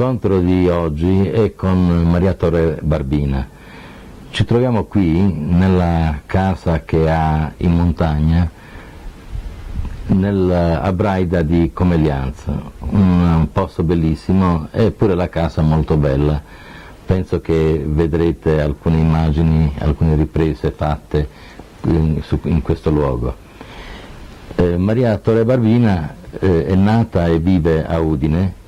L'incontro di oggi è con Maria Torre Barbina. Ci troviamo qui nella casa che ha in montagna, a Braida di Comeglianza, un posto bellissimo, eppure la casa molto bella. Penso che vedrete alcune immagini, alcune riprese fatte in questo luogo. Maria Torre Barbina è nata e vive a Udine,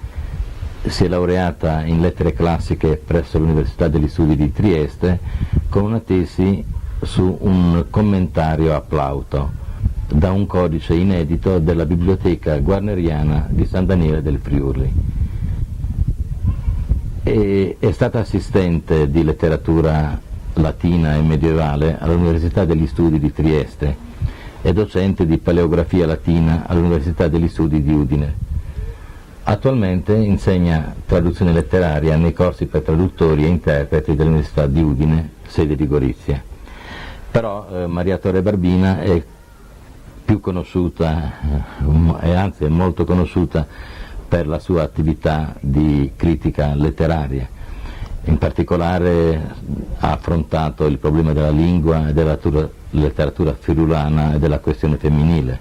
si è laureata in lettere classiche presso l'Università degli Studi di Trieste con una tesi su un commentario a Plauto da un codice inedito della Biblioteca Guarneriana di San Daniele del Friuli. È stata assistente di letteratura latina e medievale all'Università degli Studi di Trieste e docente di paleografia latina all'Università degli Studi di Udine. Attualmente insegna traduzione letteraria nei corsi per traduttori e interpreti dell'Università di Udine, sede di Gorizia. Però Maria Torre Barbina è più conosciuta, e anzi è molto conosciuta per la sua attività di critica letteraria. In particolare ha affrontato il problema della lingua e della letteratura friulana e della questione femminile.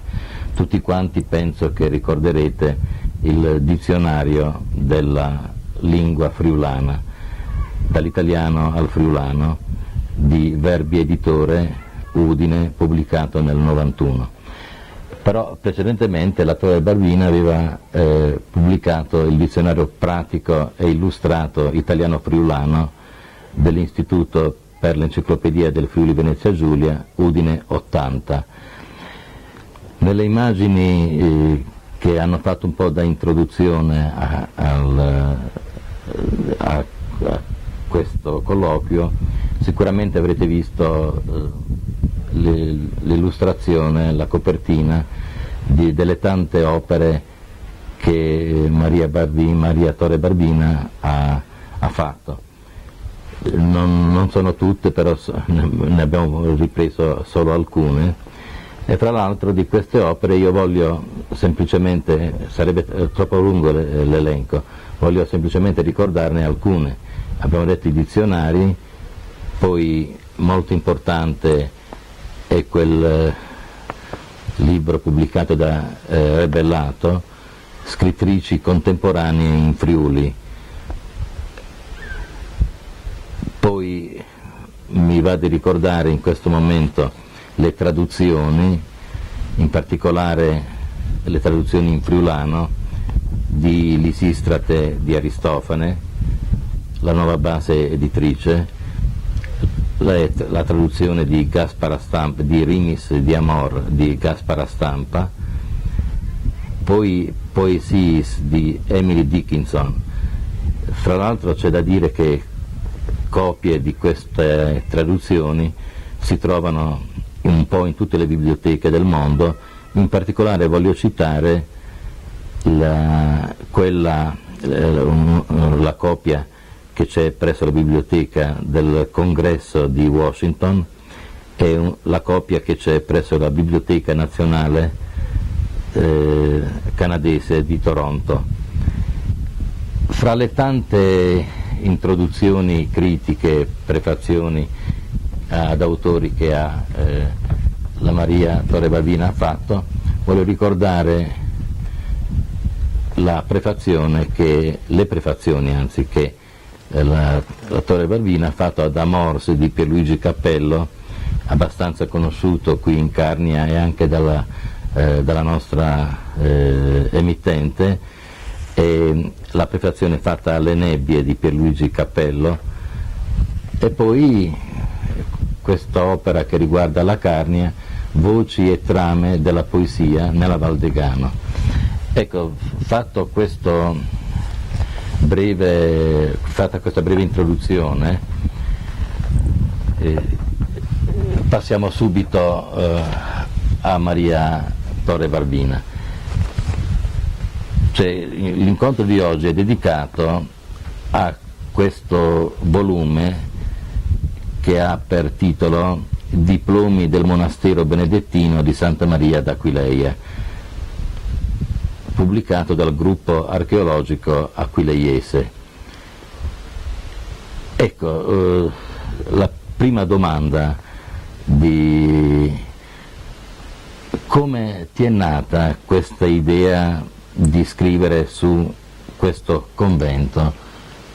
Tutti quanti penso che ricorderete il dizionario della lingua friulana, dall'italiano al friulano, di Verbi Editore, Udine, pubblicato nel 91. Però precedentemente la Torre Barbina aveva pubblicato il dizionario pratico e illustrato italiano-friulano dell'Istituto per l'Enciclopedia del Friuli Venezia Giulia, Udine 80. Nelle immagini che hanno fatto un po' da introduzione a questo colloquio, sicuramente avrete visto l'illustrazione, la copertina delle tante opere che Maria Torre Barbina ha fatto. Non sono tutte, però ne abbiamo ripreso solo alcune. E tra l'altro di queste opere io voglio semplicemente, sarebbe troppo lungo l'elenco, voglio semplicemente ricordarne alcune. Abbiamo detto i dizionari, poi molto importante è quel libro pubblicato da Rebellato, Scrittrici contemporanee in Friuli. Poi mi va di ricordare in questo momento le traduzioni, in particolare le traduzioni in friulano di Lisistrate di Aristofane, la Nuova Base Editrice, la traduzione di Gaspara Stampa, di Rimis di Amor di Gaspara Stampa, poi Poesies di Emily Dickinson. Fra l'altro c'è da dire che copie di queste traduzioni si trovano un po' in tutte le biblioteche del mondo. In particolare voglio citare la copia che c'è presso la biblioteca del Congresso di Washington e la copia che c'è presso la Biblioteca Nazionale canadese di Toronto. Fra le tante introduzioni critiche, prefazioni ad autori che la Maria Torre Barbina ha fatto, voglio ricordare le prefazioni che la Torre Barbina ha fatto ad Amors di Pierluigi Cappello, abbastanza conosciuto qui in Carnia e anche dalla nostra emittente, e la prefazione fatta alle Nebbie di Pierluigi Cappello, e poi questa opera che riguarda la Carnia, Voci e trame della poesia nella Valdegano. Ecco, fatta questa breve introduzione, passiamo subito a Maria Torre Barbina. L'incontro di oggi è dedicato a questo volume che ha per titolo Diplomi del monastero benedettino di Santa Maria d'Aquileia, pubblicato dal gruppo archeologico aquileiese. Ecco, la prima domanda di come ti è nata questa idea di scrivere su questo convento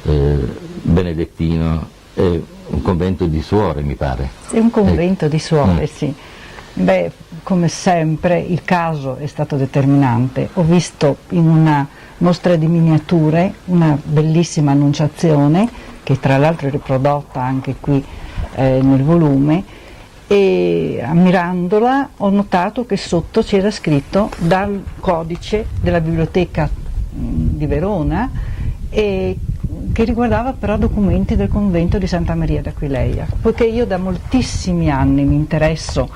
benedettino, un convento di suore mi pare. È un convento di suore, sì. Beh, come sempre il caso è stato determinante. Ho visto in una mostra di miniature una bellissima annunciazione, che tra l'altro è riprodotta anche qui nel volume, e ammirandola ho notato che sotto c'era scritto dal codice della biblioteca di Verona, e che riguardava però documenti del convento di Santa Maria d'Aquileia. Poiché io da moltissimi anni mi interesso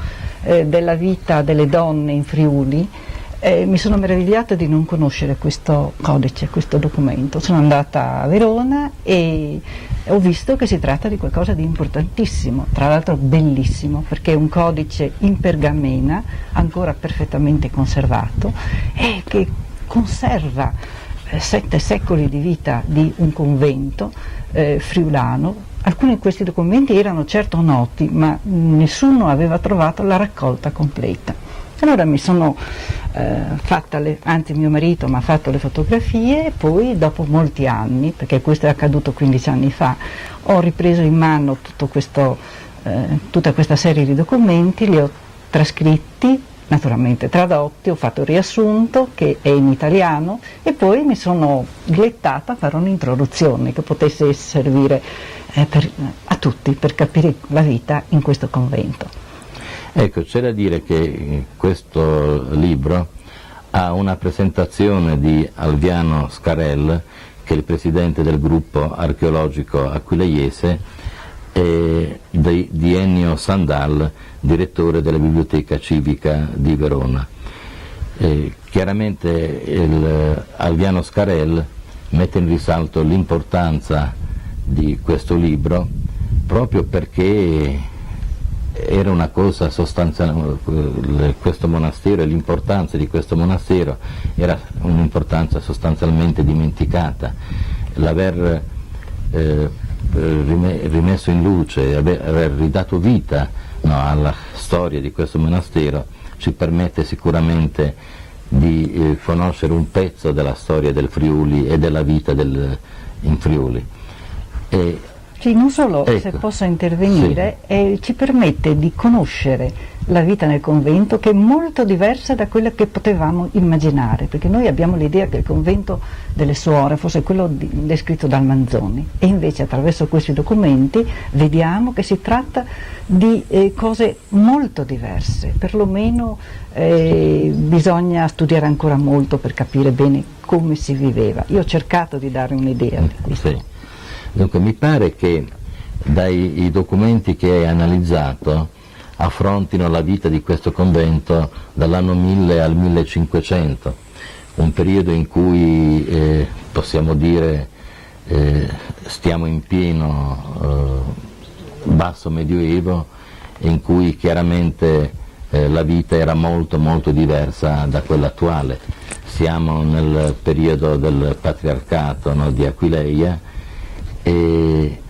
della vita delle donne in Friuli, mi sono meravigliata di non conoscere questo codice, questo documento. Sono andata a Verona e ho visto che si tratta di qualcosa di importantissimo, tra l'altro bellissimo, perché è un codice in pergamena, ancora perfettamente conservato, e che conserva 7 secoli di vita di un convento friulano. Alcuni di questi documenti erano certo noti, ma nessuno aveva trovato la raccolta completa. Allora mi sono fatta, anzi mio marito mi ha fatto le fotografie, e poi dopo molti anni, perché questo è accaduto 15 anni fa, ho ripreso in mano tutta questa serie di documenti, li ho trascritti, naturalmente tradotti, ho fatto il riassunto che è in italiano, e poi mi sono dilettata a fare un'introduzione che potesse servire a tutti per capire la vita in questo convento. Ecco, c'è da dire che questo libro ha una presentazione di Alviano Scarel, che è il presidente del gruppo archeologico aquileiese, e di Ennio Sandal, direttore della Biblioteca Civica di Verona. Chiaramente Alviano Scarel mette in risalto l'importanza di questo libro proprio perché era una cosa sostanziale, questo monastero e l'importanza di questo monastero era un'importanza sostanzialmente dimenticata. L'aver rimesso in luce, aver ridato vita alla storia di questo monastero ci permette sicuramente di conoscere un pezzo della storia del Friuli e della vita in Friuli. Sì, non solo, ecco, se posso intervenire, sì. Ci permette di conoscere la vita nel convento, che è molto diversa da quella che potevamo immaginare, perché noi abbiamo l'idea che il convento delle suore fosse quello descritto dal Manzoni, e invece attraverso questi documenti vediamo che si tratta di cose molto diverse. Perlomeno bisogna studiare ancora molto per capire bene come si viveva. Io ho cercato di dare un'idea di questo. Sì. Dunque mi pare che dai documenti che hai analizzato affrontino la vita di questo convento dall'anno 1000 al 1500, un periodo in cui possiamo dire stiamo in pieno basso medioevo, in cui chiaramente la vita era molto molto diversa da quella attuale. Siamo nel periodo del patriarcato, di Aquileia, e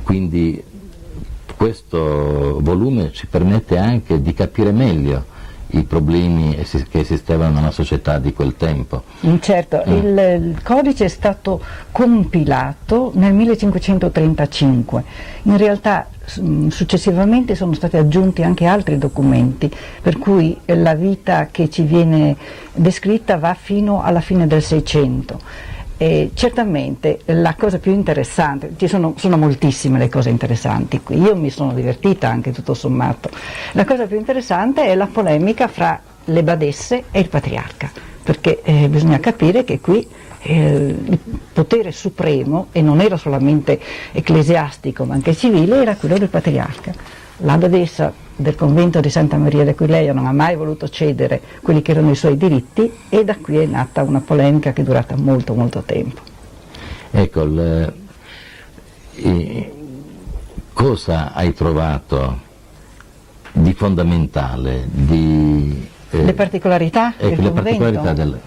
quindi questo volume ci permette anche di capire meglio i problemi che esistevano nella società di quel tempo. Certo, il codice è stato compilato nel 1535, in realtà successivamente sono stati aggiunti anche altri documenti, per cui la vita che ci viene descritta va fino alla fine del Seicento. Certamente la cosa più interessante, sono moltissime le cose interessanti qui, io mi sono divertita anche tutto sommato, la cosa più interessante è la polemica fra le badesse e il patriarca, perché bisogna capire che qui il potere supremo, e non era solamente ecclesiastico ma anche civile, era quello del patriarca. La badessa del convento di Santa Maria d'Aquileia non ha mai voluto cedere quelli che erano i suoi diritti, e da qui è nata una polemica che è durata molto molto tempo. Ecco, cosa hai trovato di fondamentale, le particolarità del convento?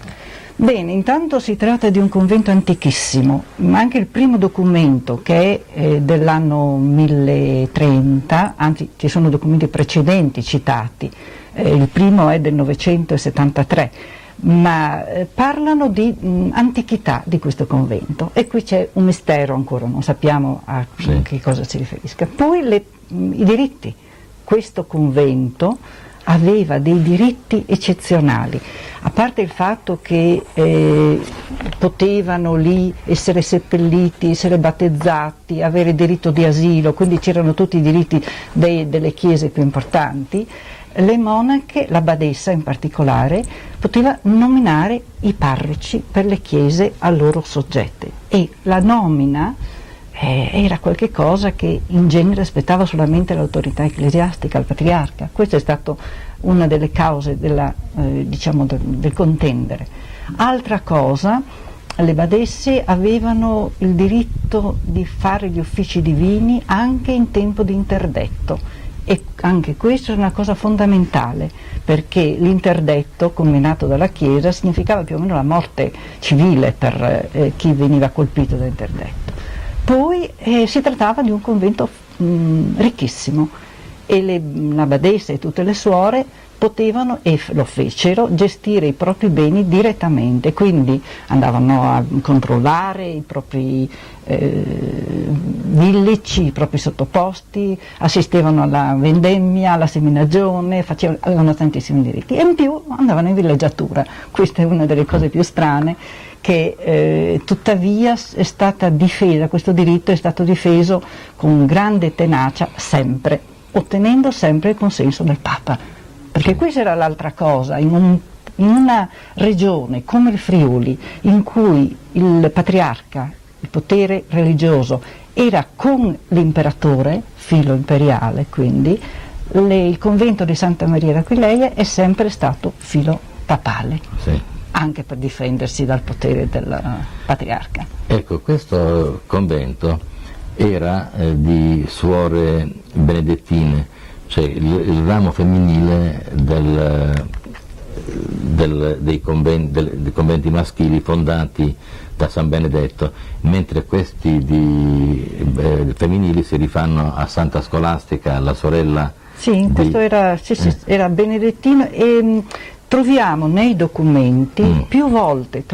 Bene, intanto si tratta di un convento antichissimo, ma anche il primo documento, che è dell'anno 1030, anzi ci sono documenti precedenti citati, il primo è del 973, ma parlano di antichità di questo convento, e qui c'è un mistero ancora, non sappiamo a che cosa si riferisca. Poi i diritti. Questo convento aveva dei diritti eccezionali, a parte il fatto che potevano lì essere seppelliti, essere battezzati, avere diritto di asilo, quindi c'erano tutti i diritti delle chiese più importanti. Le monache, la badessa in particolare, poteva nominare i parroci per le chiese a loro soggette, e la nomina era qualche cosa che in genere aspettava solamente l'autorità ecclesiastica, il patriarca. Questa è stata una delle cause del contendere. Altra cosa, le badesse avevano il diritto di fare gli uffici divini anche in tempo di interdetto, e anche questa è una cosa fondamentale, perché l'interdetto comminato dalla Chiesa significava più o meno la morte civile per chi veniva colpito da interdetto. Poi si trattava di un convento ricchissimo, e la badessa e tutte le suore potevano, e lo fecero, gestire i propri beni direttamente, quindi andavano a controllare i propri villici, i propri sottoposti, assistevano alla vendemmia, alla seminagione, avevano tantissimi diritti, e in più andavano in villeggiatura. Questa è una delle cose più strane, che tuttavia è stata difesa, questo diritto è stato difeso con grande tenacia sempre, ottenendo sempre il consenso del Papa, perché questa era l'altra cosa, in una regione come il Friuli, in cui il patriarca, il potere religioso, era con l'imperatore, filo imperiale, quindi il convento di Santa Maria d'Aquileia è sempre stato filo papale. Sì. Anche per difendersi dal potere del patriarca. Ecco, questo convento era di suore benedettine, cioè il ramo femminile dei conventi maschili fondati da San Benedetto, mentre questi femminili si rifanno a Santa Scolastica, la sorella. Sì, questo era benedettino, e troviamo nei documenti più volte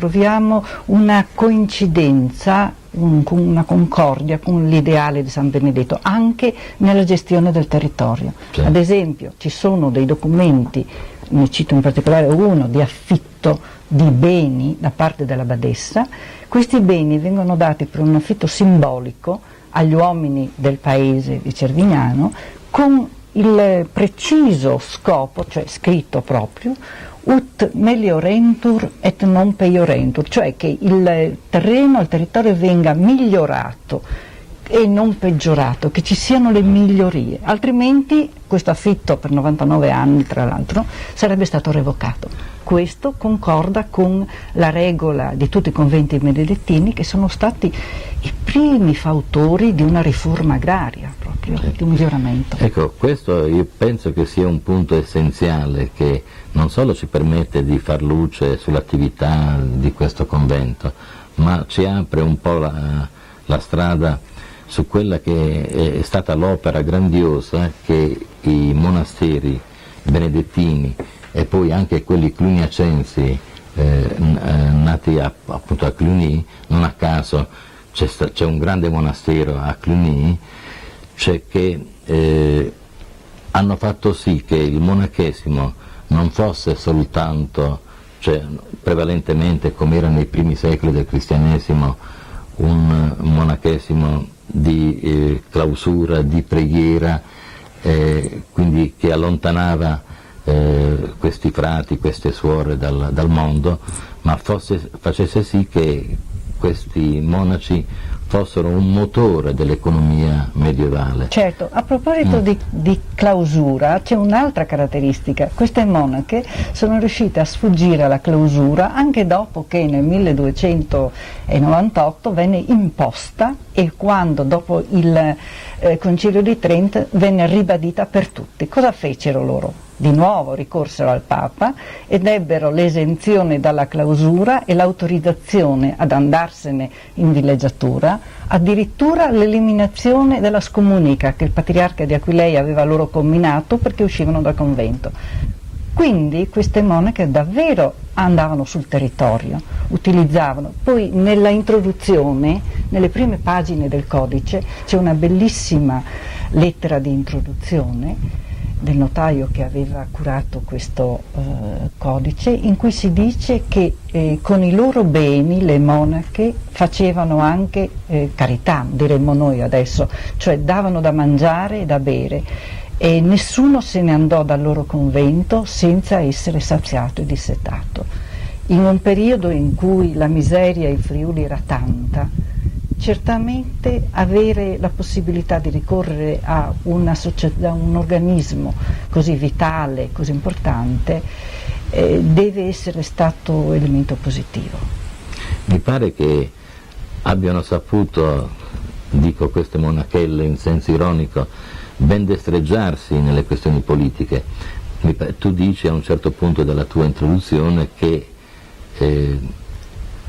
una coincidenza, una concordia con l'ideale di San Benedetto, anche nella gestione del territorio. Sì. Ad esempio ci sono dei documenti, ne cito in particolare uno, di affitto di beni da parte della badessa. Questi beni vengono dati per un affitto simbolico agli uomini del paese di Cervignano, con il preciso scopo, cioè scritto proprio, ut meliorentur et non peiorentur, cioè che il territorio venga migliorato e non peggiorato, che ci siano le migliorie, altrimenti questo affitto per 99 anni, tra l'altro, sarebbe stato revocato. Questo concorda con la regola di tutti i conventi benedettini, che sono stati i primi fautori di una riforma agraria, proprio di un miglioramento. Ecco, questo io penso che sia un punto essenziale, che non solo ci permette di far luce sull'attività di questo convento, ma ci apre un po' la strada su quella che è stata l'opera grandiosa che i monasteri benedettini e poi anche quelli cluniacensi nati appunto a Cluny, non a caso c'è un grande monastero a Cluny, cioè che hanno fatto sì che il monachesimo non fosse soltanto, cioè prevalentemente come era nei primi secoli del cristianesimo, un monachesimo di clausura, di preghiera, quindi che allontanava questi frati, queste suore dal mondo, ma facesse sì che questi monaci fossero un motore dell'economia medievale. Certo, a proposito di clausura, c'è un'altra caratteristica: queste monache sono riuscite a sfuggire alla clausura anche dopo che nel 1298 venne imposta, e quando dopo il Concilio di Trento venne ribadita per tutti. Cosa fecero loro? di nuovo ricorsero al Papa ed ebbero l'esenzione dalla clausura e l'autorizzazione ad andarsene in villeggiatura, addirittura l'eliminazione della scomunica che il patriarca di Aquileia aveva loro comminato perché uscivano dal convento. Quindi queste monache davvero andavano sul territorio, utilizzavano. Poi nella introduzione, nelle prime pagine del codice, c'è una bellissima lettera di introduzione del notaio che aveva curato questo codice, in cui si dice che con i loro beni le monache facevano anche carità, diremmo noi adesso, cioè davano da mangiare e da bere, e nessuno se ne andò dal loro convento senza essere saziato e dissetato. In un periodo in cui la miseria in Friuli era tanta, certamente avere la possibilità di ricorrere a un organismo così vitale, così importante, deve essere stato elemento positivo. Mi pare che abbiano saputo, dico queste monachelle in senso ironico, ben destreggiarsi nelle questioni politiche. Tu dici a un certo punto della tua introduzione che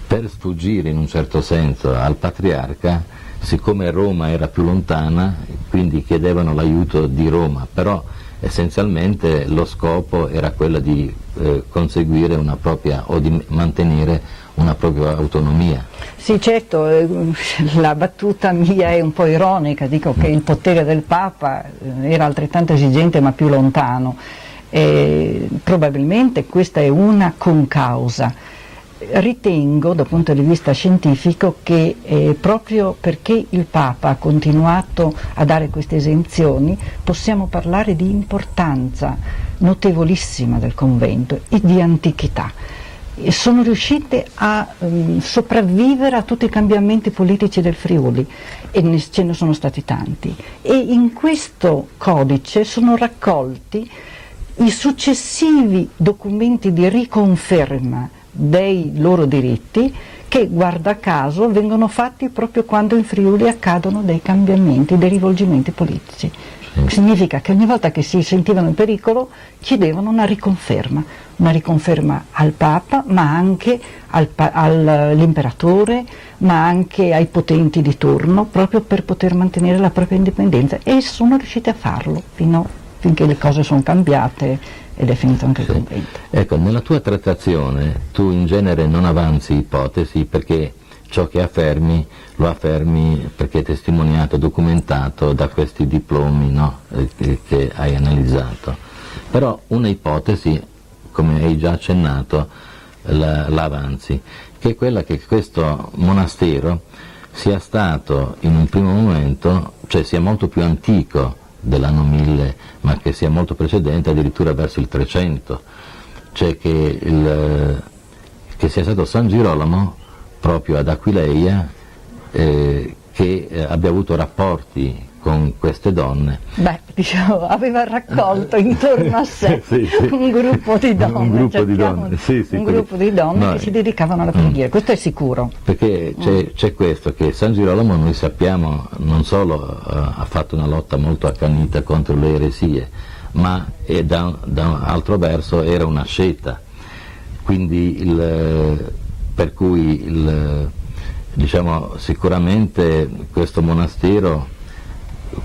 per sfuggire in un certo senso al patriarca, siccome Roma era più lontana, quindi chiedevano l'aiuto di Roma, però essenzialmente lo scopo era quello di conseguire una propria, o di mantenere una propria autonomia. Sì, certo, la battuta mia è un po' ironica, dico che il potere del Papa era altrettanto esigente ma più lontano, probabilmente questa è una concausa. Ritengo, dal punto di vista scientifico, che proprio perché il Papa ha continuato a dare queste esenzioni possiamo parlare di importanza notevolissima del convento e di antichità. Sono riuscite a sopravvivere a tutti i cambiamenti politici del Friuli, e ce ne sono stati tanti, e in questo codice sono raccolti i successivi documenti di riconferma dei loro diritti, che guarda caso vengono fatti proprio quando in Friuli accadono dei cambiamenti, dei rivolgimenti politici. Significa che ogni volta che si sentivano in pericolo chiedevano una riconferma al Papa, ma anche all'imperatore, ma anche ai potenti di turno, proprio per poter mantenere la propria indipendenza, e sono riusciti a farlo finché le cose sono cambiate ed è finito anche il convento. Ecco, nella tua trattazione tu in genere non avanzi ipotesi, perché ciò che affermi lo affermi perché è testimoniato, documentato da questi diplomi, no, che hai analizzato. Però una ipotesi, come hai già accennato, la avanzi, che è quella che questo monastero sia stato in un primo momento, cioè sia molto più antico dell'anno 1000, ma che sia molto precedente, addirittura verso il 300, cioè che sia stato San Girolamo proprio ad Aquileia che abbia avuto rapporti con queste donne. Beh, diciamo, aveva raccolto intorno a sé un gruppo di donne, un gruppo di donne, gruppo di donne che si dedicavano alla preghiera, questo è sicuro. Perché c'è questo, che San Girolamo, noi sappiamo, non solo ha fatto una lotta molto accanita contro le eresie, ma da un altro verso era una asceta, quindi per cui diciamo, sicuramente questo monastero,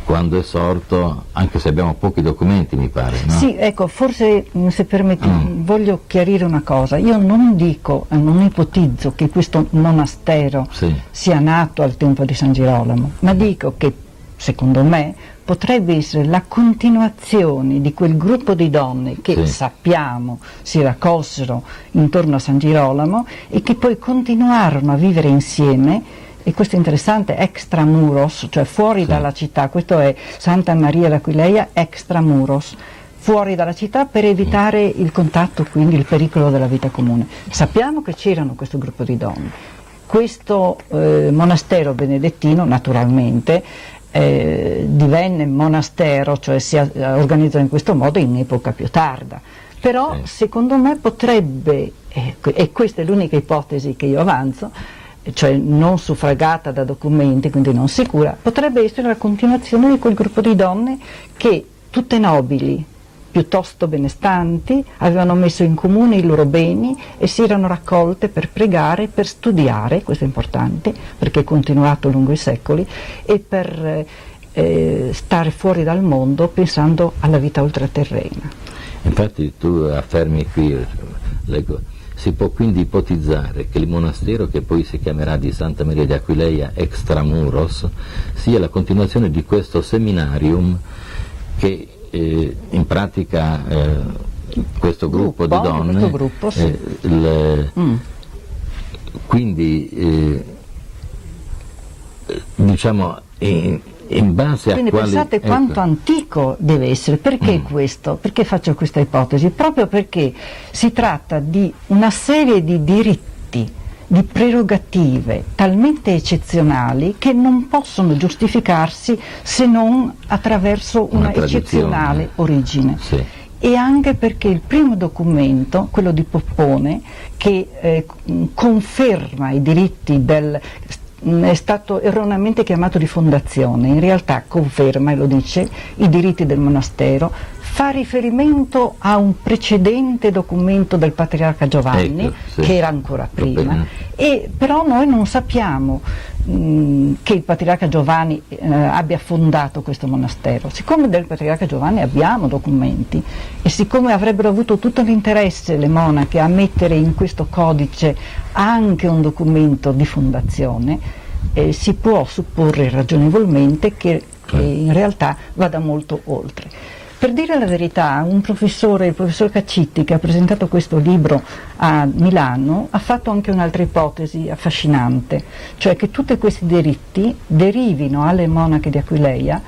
quando è sorto, anche se abbiamo pochi documenti, mi pare, no? Sì, ecco, forse, se permetti, voglio chiarire una cosa. Io non dico, non ipotizzo che questo monastero sia nato al tempo di San Girolamo, ma dico che, secondo me, potrebbe essere la continuazione di quel gruppo di donne che sappiamo si raccolsero intorno a San Girolamo e che poi continuarono a vivere insieme. E questo è interessante, extramuros, cioè fuori dalla città. Questo è Santa Maria d'Aquileia extramuros, fuori dalla città, per evitare il contatto, quindi il pericolo della vita comune. Sappiamo che c'erano questo gruppo di donne. Questo monastero benedettino, naturalmente, divenne monastero, cioè si organizzò in questo modo in epoca più tarda. Però secondo me potrebbe, e questa è l'unica ipotesi che io avanzo, cioè non suffragata da documenti, quindi non sicura, potrebbe essere la continuazione di quel gruppo di donne che, tutte nobili, piuttosto benestanti, avevano messo in comune i loro beni e si erano raccolte per pregare, per studiare, questo è importante perché è continuato lungo i secoli, e per stare fuori dal mondo pensando alla vita ultraterrena. Infatti tu affermi qui, leggo, si può quindi ipotizzare che il monastero, che poi si chiamerà di Santa Maria di Aquileia extramuros, sia la continuazione di questo seminarium che in pratica questo gruppo di donne, questo gruppo, sì. Quindi diciamo in base Quindi a quali... pensate quanto antico deve essere. Perché questo? Perché faccio questa ipotesi? Proprio perché si tratta di una serie di diritti, di prerogative talmente eccezionali che non possono giustificarsi se non attraverso una eccezionale origine. Sì. E anche perché il primo documento, quello di Poppone, che conferma i diritti è stato erroneamente chiamato di fondazione, in realtà conferma, e lo dice, i diritti del monastero, fa riferimento a un precedente documento del Patriarca Giovanni, che era ancora prima, e però noi non sappiamo che il Patriarca Giovanni abbia fondato questo monastero. Siccome del Patriarca Giovanni abbiamo documenti e siccome avrebbero avuto tutto l'interesse le monache a mettere in questo codice anche un documento di fondazione, si può supporre ragionevolmente che in realtà vada molto oltre. Per dire la verità, il professor Caccitti, che ha presentato questo libro a Milano, ha fatto anche un'altra ipotesi affascinante, cioè che tutti questi diritti derivino alle monache di Aquileia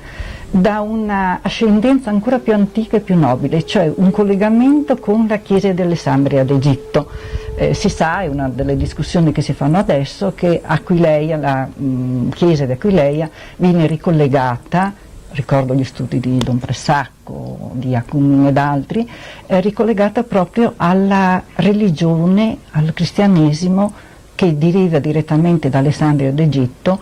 da una ascendenza ancora più antica e più nobile, cioè un collegamento con la Chiesa di Alessandria d'Egitto. Si sa, è una delle discussioni che si fanno adesso, che Aquileia, la Chiesa di Aquileia, viene ricollegata, ricordo gli studi di Don Pressacco, di Acunino ed altri, ricollegata proprio alla religione, al cristianesimo che deriva direttamente da Alessandria d'Egitto,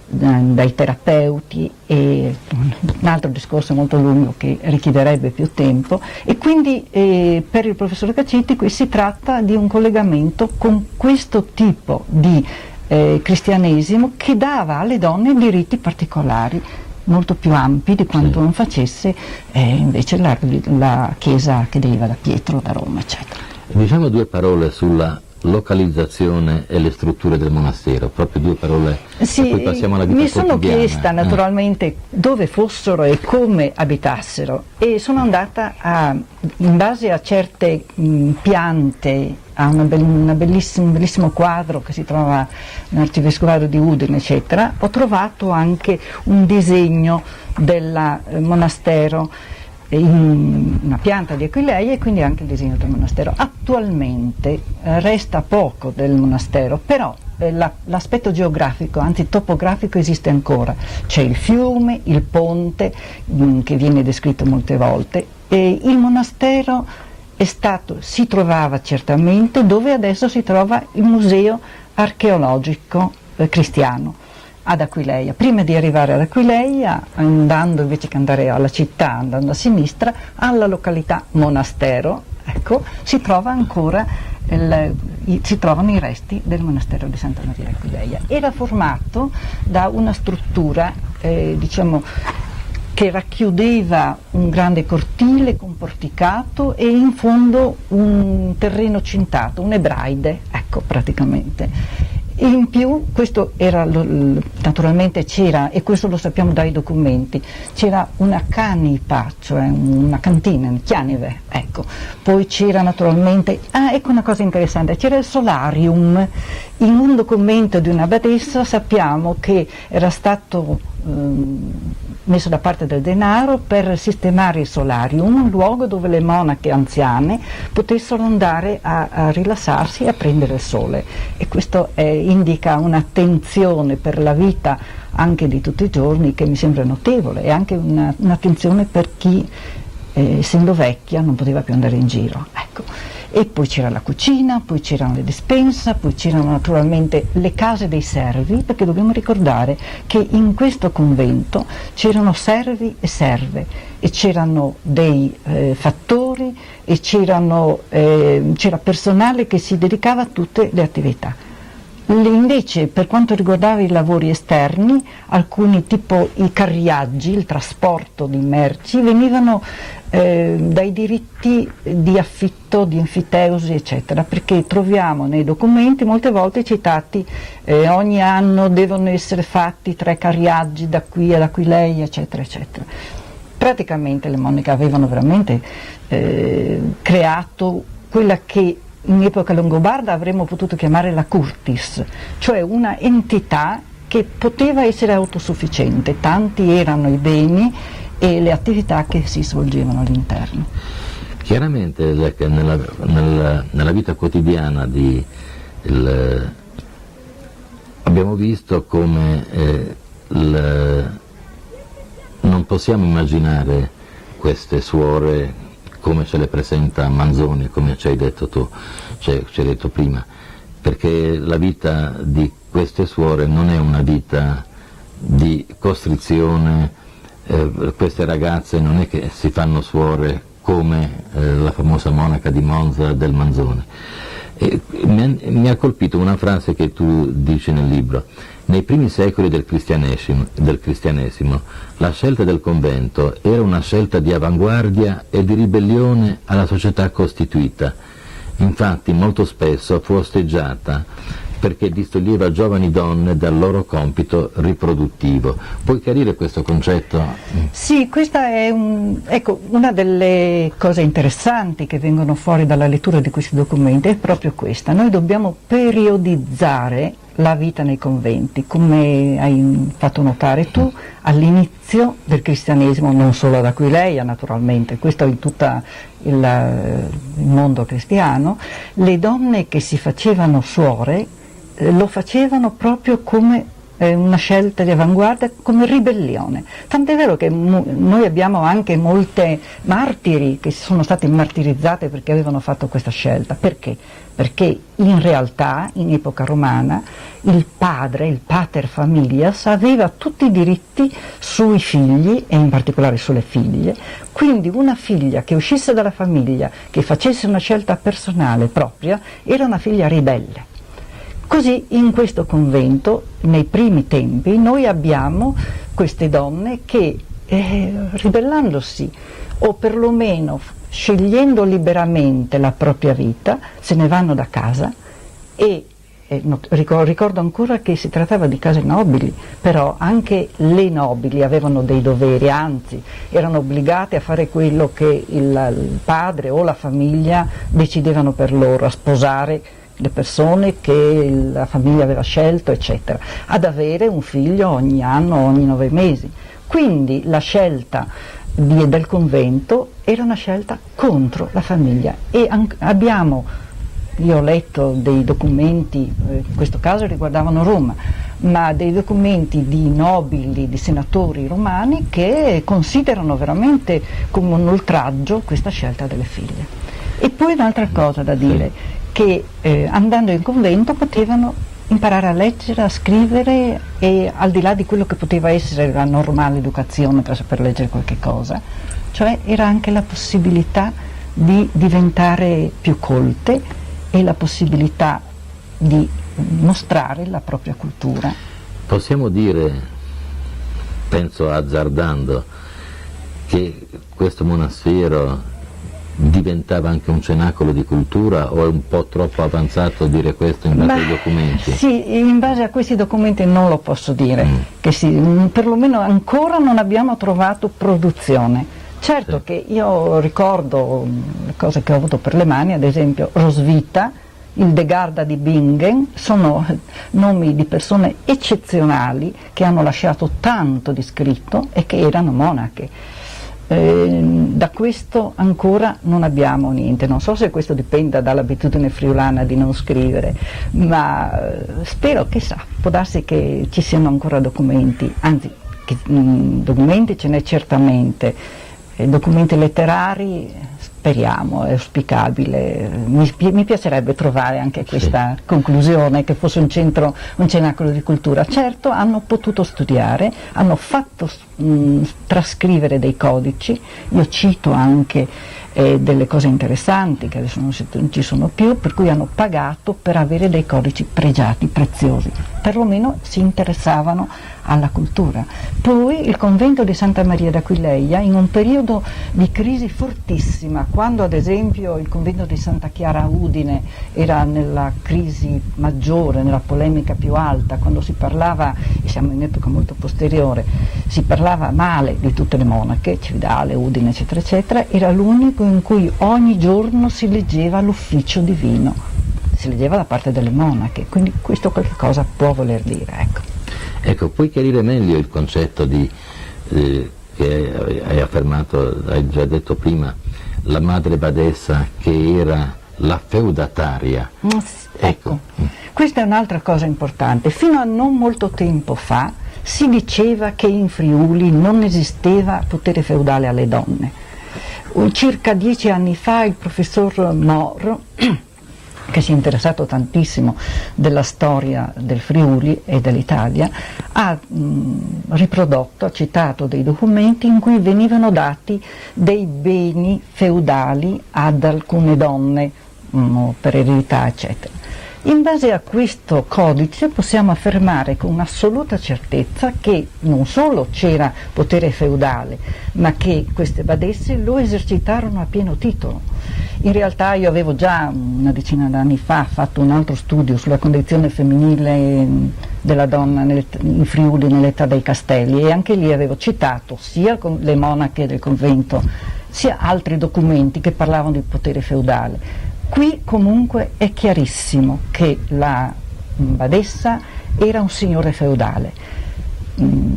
dai terapeuti, e un altro discorso molto lungo che richiederebbe più tempo, e quindi per il professore Caccitti qui si tratta di un collegamento con questo tipo di cristianesimo che dava alle donne diritti particolari molto più ampi di quanto non facesse invece la Chiesa che deriva da Pietro, da Roma, eccetera. Diciamo due parole sulla localizzazione e le strutture del monastero, proprio due parole, sì, e poi passiamo alla vita quotidiana. Mi sono chiesta naturalmente dove fossero e come abitassero, e sono andata in base a certe piante, a un bellissimo quadro che si trova nell'Arcivescovado di Udine, eccetera. Ho trovato anche un disegno del monastero, una pianta di Aquileia, e quindi anche il disegno del monastero. Attualmente resta poco del monastero, però l'aspetto geografico, anzi topografico, esiste ancora. C'è il fiume, il ponte, che viene descritto molte volte, e il monastero si trovava certamente dove adesso si trova il museo archeologico cristiano, ad Aquileia. Prima di arrivare ad Aquileia, andando invece che andare alla città, andando a sinistra, alla località monastero, ecco, si trovano i resti del monastero di Santa Maria Aquileia. Era formato da una struttura, diciamo, che racchiudeva un grande cortile con porticato e in fondo un terreno cintato, un'ebraide, ecco, praticamente. E in più, questo era, naturalmente c'era, e questo lo sappiamo dai documenti, c'era una canipa, cioè una cantina, chianive, ecco. Poi c'era naturalmente, ecco una cosa interessante, c'era il solarium. In un documento di una badessa sappiamo che era stato messo da parte del denaro per sistemare il solarium, un luogo dove le monache anziane potessero andare a rilassarsi e a prendere il sole, e questo indica un'attenzione per la vita anche di tutti i giorni che mi sembra notevole, e anche un'attenzione per chi essendo vecchia non poteva più andare in giro, ecco. E poi c'era la cucina, poi c'erano le dispensa, poi c'erano naturalmente le case dei servi, perché dobbiamo ricordare che in questo convento c'erano servi e serve, e c'erano dei fattori, e c'era personale che si dedicava a tutte le attività. Invece, per quanto riguardava i lavori esterni, alcuni tipo i carriaggi, il trasporto di merci, venivano dai diritti di affitto, di enfiteusi, eccetera, perché troviamo nei documenti molte volte citati ogni anno devono essere fatti 3 carriaggi da qui ad Aquileia, eccetera, eccetera. Praticamente le monache avevano veramente creato quella che in epoca longobarda avremmo potuto chiamare la curtis, cioè una entità che poteva essere autosufficiente, tanti erano i beni e le attività che si svolgevano all'interno. Chiaramente nella vita quotidiana abbiamo visto come non possiamo immaginare queste suore come ce le presenta Manzoni, come ci hai detto tu, ci hai detto prima, perché la vita di queste suore non è una vita di costrizione, queste ragazze non è che si fanno suore come la famosa monaca di Monza del Manzoni. Mi ha colpito una frase che tu dici nel libro. Nei primi secoli del cristianesimo la scelta del convento era una scelta di avanguardia e di ribellione alla società costituita. Infatti molto spesso fu osteggiata perché distoglieva giovani donne dal loro compito riproduttivo. Puoi chiarire questo concetto? Sì, questa è una delle cose interessanti che vengono fuori dalla lettura di questi documenti, è proprio questa. Noi dobbiamo periodizzare la vita nei conventi, come hai fatto notare tu, all'inizio del cristianesimo, non solo ad Aquileia naturalmente, questo in tutto il mondo cristiano, le donne che si facevano suore lo facevano proprio come una scelta di avanguardia, come ribellione. Tant'è vero che noi abbiamo anche molte martiri che sono state martirizzate perché avevano fatto questa scelta. Perché? Perché in realtà in epoca romana il padre, il pater familias, aveva tutti i diritti sui figli e in particolare sulle figlie, quindi una figlia che uscisse dalla famiglia, che facesse una scelta personale propria, era una figlia ribelle. Così in questo convento, nei primi tempi, noi abbiamo queste donne che ribellandosi o perlomeno scegliendo liberamente la propria vita, se ne vanno da casa e ricordo ancora che si trattava di case nobili, però anche le nobili avevano dei doveri, anzi erano obbligate a fare quello che il padre o la famiglia decidevano per loro, a sposare le persone che la famiglia aveva scelto, eccetera, ad avere un figlio ogni anno, ogni 9 mesi. Quindi la scelta del convento era una scelta contro la famiglia e io ho letto dei documenti, in questo caso riguardavano Roma, ma dei documenti di nobili, di senatori romani che considerano veramente come un oltraggio questa scelta delle figlie. E poi un'altra cosa da dire, che andando in convento potevano imparare a leggere, a scrivere e al di là di quello che poteva essere la normale educazione per saper leggere qualche cosa, cioè era anche la possibilità di diventare più colte e la possibilità di mostrare la propria cultura. Possiamo dire, penso azzardando, che questo monastero diventava anche un cenacolo di cultura o è un po' troppo avanzato dire questo in base ai documenti? Sì, in base a questi documenti non lo posso dire, che perlomeno ancora non abbiamo trovato produzione. Certo che io ricordo le cose che ho avuto per le mani, ad esempio Rosvita, il De Garda di Bingen, sono nomi di persone eccezionali che hanno lasciato tanto di scritto e che erano monache. Da questo ancora non abbiamo niente, non so se questo dipenda dall'abitudine friulana di non scrivere, ma spero, chissà, può darsi che ci siano ancora documenti, anzi documenti ce n'è certamente, documenti letterari speriamo, è auspicabile, mi piacerebbe trovare anche questa conclusione, che fosse un cenacolo di cultura. Certo, hanno potuto studiare, hanno fatto trascrivere dei codici, io cito anche delle cose interessanti che adesso non ci sono più, per cui hanno pagato per avere dei codici pregiati, preziosi, perlomeno si interessavano alla cultura. Poi il convento di Santa Maria d'Aquileia, in un periodo di crisi fortissima, quando ad esempio il convento di Santa Chiara a Udine era nella crisi maggiore, nella polemica più alta, quando si parlava, e siamo in epoca molto posteriore, si parlava male di tutte le monache, Cividale, Udine, eccetera, eccetera, era l'unico in cui ogni giorno si leggeva l'ufficio divino, si leggeva da parte delle monache, quindi questo qualche cosa può voler dire, ecco. Ecco, puoi chiarire meglio il concetto che hai affermato, hai già detto prima, la madre badessa che era la feudataria. Ecco, questa è un'altra cosa importante. Fino a non molto tempo fa si diceva che in Friuli non esisteva potere feudale alle donne. Circa 10 anni fa il professor Mor, che si è interessato tantissimo della storia del Friuli e dell'Italia, ha riprodotto, ha citato dei documenti in cui venivano dati dei beni feudali ad alcune donne, per eredità, eccetera. In base a questo codice possiamo affermare con assoluta certezza che non solo c'era potere feudale, ma che queste badesse lo esercitarono a pieno titolo. In realtà io avevo già una decina d'anni fa fatto un altro studio sulla condizione femminile della donna in Friuli nell'età dei castelli, e anche lì avevo citato sia le monache del convento sia altri documenti che parlavano di potere feudale. Qui comunque è chiarissimo che la badessa era un signore feudale.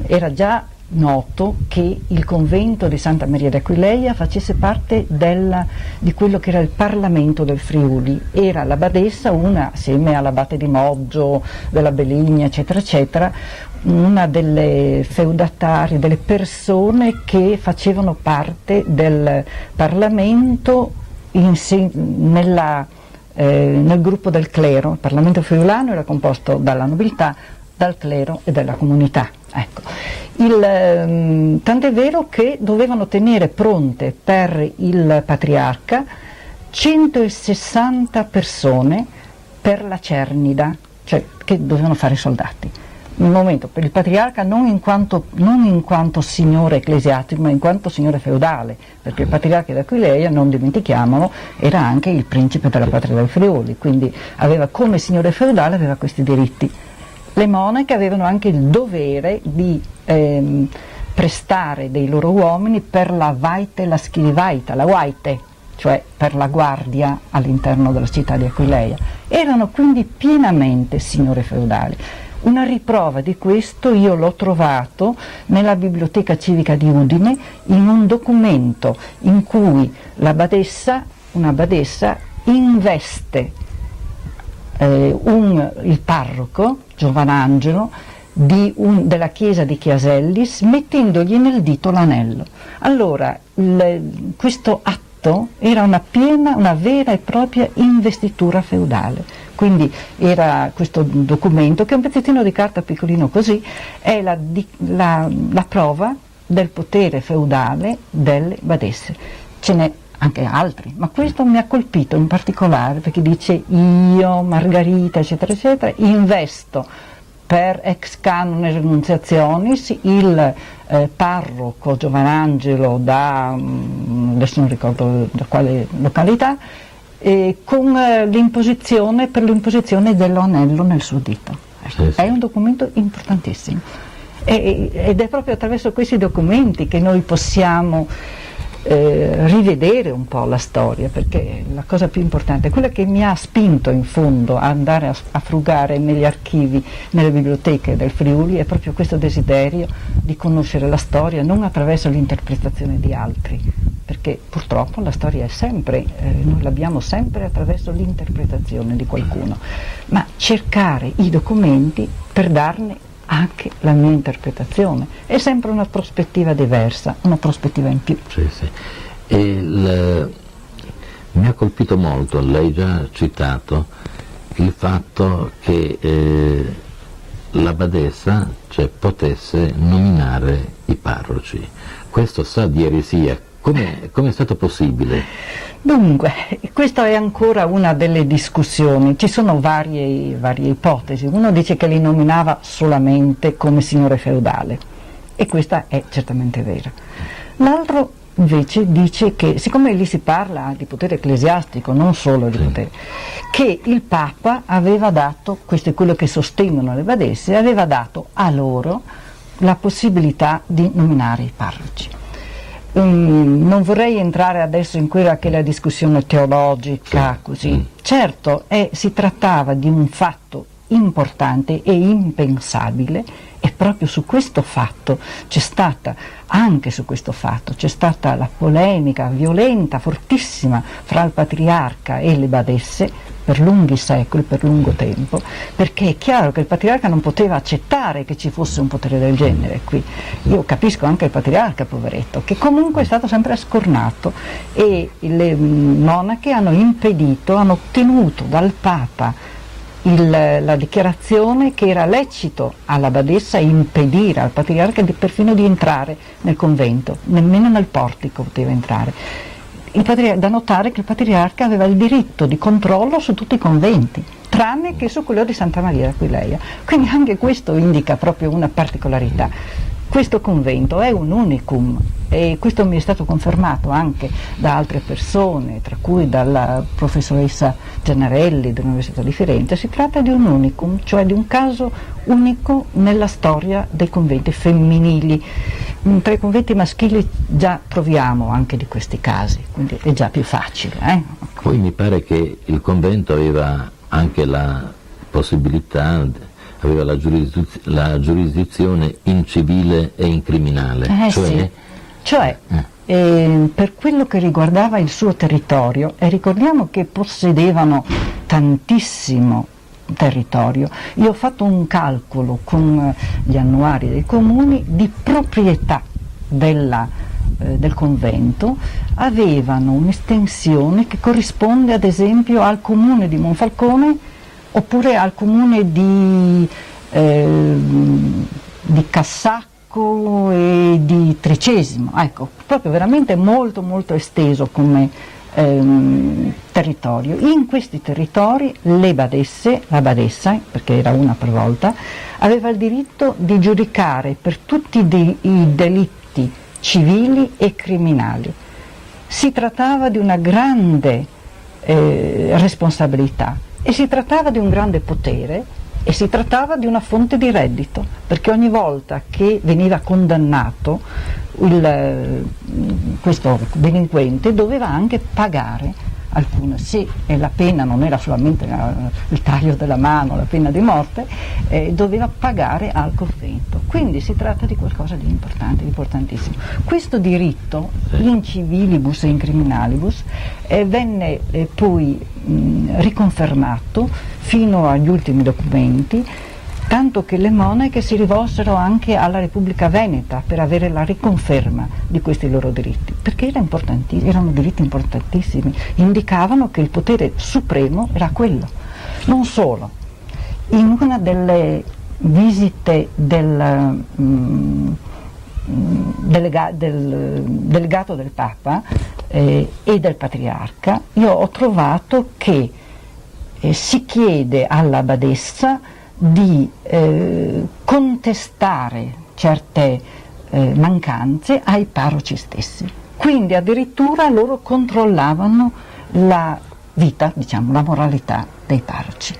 Era già noto che il convento di Santa Maria d'Aquileia facesse parte di quello che era il Parlamento del Friuli. Era la badessa, assieme all'abate di Moggio, della Beligna, eccetera, eccetera, una delle feudatarie, delle persone che facevano parte del Parlamento nel gruppo del clero. Il Parlamento friulano era composto dalla nobiltà, dal clero e dalla comunità. Ecco. Tant'è vero che dovevano tenere pronte per il patriarca 160 persone per la cernida, cioè che dovevano fare soldati. Un momento, per il patriarca non in quanto signore ecclesiastico, ma in quanto signore feudale, perché il patriarca d'Aquileia, non dimentichiamolo, era anche il principe della patria del Friuli, quindi come signore feudale aveva questi diritti. Le monache avevano anche il dovere di prestare dei loro uomini per la vaite e la schilivaita, la vaite, cioè per la guardia all'interno della città di Aquileia. Erano quindi pienamente signore feudali. Una riprova di questo io l'ho trovato nella Biblioteca Civica di Udine, in un documento in cui una badessa investe il parroco Giovanangelo della chiesa di Chiasellis, mettendogli nel dito l'anello. Allora questo atto era una vera e propria investitura feudale. Quindi era questo documento, che è un pezzettino di carta piccolino così, è la prova del potere feudale delle badesse. Ce n'è anche altri, ma questo mi ha colpito in particolare perché dice: io, Margherita, eccetera, eccetera, investo per ex canone renunziationis il parroco Giovanangelo adesso non ricordo da quale località, con per l'imposizione dell'anello nel suo dito. Ecco, sì. È un documento importantissimo ed è proprio attraverso questi documenti che noi possiamo rivedere un po' la storia, perché la cosa più importante, quella che mi ha spinto in fondo a andare a frugare negli archivi, nelle biblioteche del Friuli, è proprio questo desiderio di conoscere la storia non attraverso l'interpretazione di altri, perché purtroppo la storia è sempre, noi l'abbiamo sempre attraverso l'interpretazione di qualcuno, ma cercare i documenti per darne anche la mia interpretazione è sempre una prospettiva diversa, una prospettiva in più. Sì, sì. E Mi ha colpito molto, lei già ha citato, il fatto che la badessa, cioè, potesse nominare i parroci. Questo sa di eresia. Come è stato possibile? Dunque, questa è ancora una delle discussioni, ci sono varie ipotesi. Uno dice che li nominava solamente come signore feudale, e questa è certamente vera. L'altro invece dice che, siccome lì si parla di potere ecclesiastico, non solo di potere, che il Papa aveva dato, questo è quello che sostengono le badesse, aveva dato a loro la possibilità di nominare i parroci. Non vorrei entrare adesso in quella che è la discussione teologica, così. Certo, si trattava di un fatto importante e impensabile, e proprio su questo fatto c'è stata, anche su questo fatto, c'è stata la polemica violenta, fortissima, fra il patriarca e le badesse per lunghi secoli, per lungo tempo, perché è chiaro che il patriarca non poteva accettare che ci fosse un potere del genere qui. Io capisco anche il patriarca, poveretto, che comunque è stato sempre scornato, e le monache hanno impedito, hanno ottenuto dal Papa la dichiarazione che era lecito alla badessa impedire al patriarca perfino di entrare nel convento, nemmeno nel portico poteva entrare. Da notare che il patriarca aveva il diritto di controllo su tutti i conventi, tranne che su quello di Santa Maria Aquileia. Quindi anche questo indica proprio una particolarità. Questo convento è un unicum, e questo mi è stato confermato anche da altre persone, tra cui dalla professoressa Giannarelli dell'Università di Firenze. Si tratta di un unicum, cioè di un caso unico nella storia dei conventi femminili. Tra i conventi maschili già troviamo anche di questi casi, quindi è già più facile. Poi mi pare che il convento aveva anche la possibilità, aveva la giurisdizione in civile e in criminale, per quello che riguardava il suo territorio, e ricordiamo che possedevano tantissimo territorio. Io ho fatto un calcolo con gli annuari dei comuni di proprietà del convento. Avevano un'estensione che corrisponde ad esempio al comune di Monfalcone, oppure al comune di Cassacco e di Tricesimo, ecco, proprio veramente molto molto esteso come territorio. In questi territori la badessa, perché era una per volta, aveva il diritto di giudicare per tutti i delitti civili e criminali. Si trattava di una grande responsabilità, e si trattava di un grande potere, e si trattava di una fonte di reddito, perché ogni volta che veniva condannato questo delinquente doveva anche pagare alcune, se la pena non era solamente il taglio della mano, la pena di morte, doveva pagare al convento. Quindi si tratta di qualcosa di importante, di importantissimo. Questo diritto in civilibus e in criminalibus venne poi riconfermato fino agli ultimi documenti, tanto che le monache si rivolsero anche alla Repubblica Veneta per avere la riconferma di questi loro diritti, perché erano diritti importantissimi, indicavano che il potere supremo era quello. Non solo, in una delle visite del delegato del Papa e del Patriarca, io ho trovato che si chiede alla badessa di contestare certe mancanze ai parroci stessi. Quindi addirittura loro controllavano la vita, diciamo, la moralità dei parroci.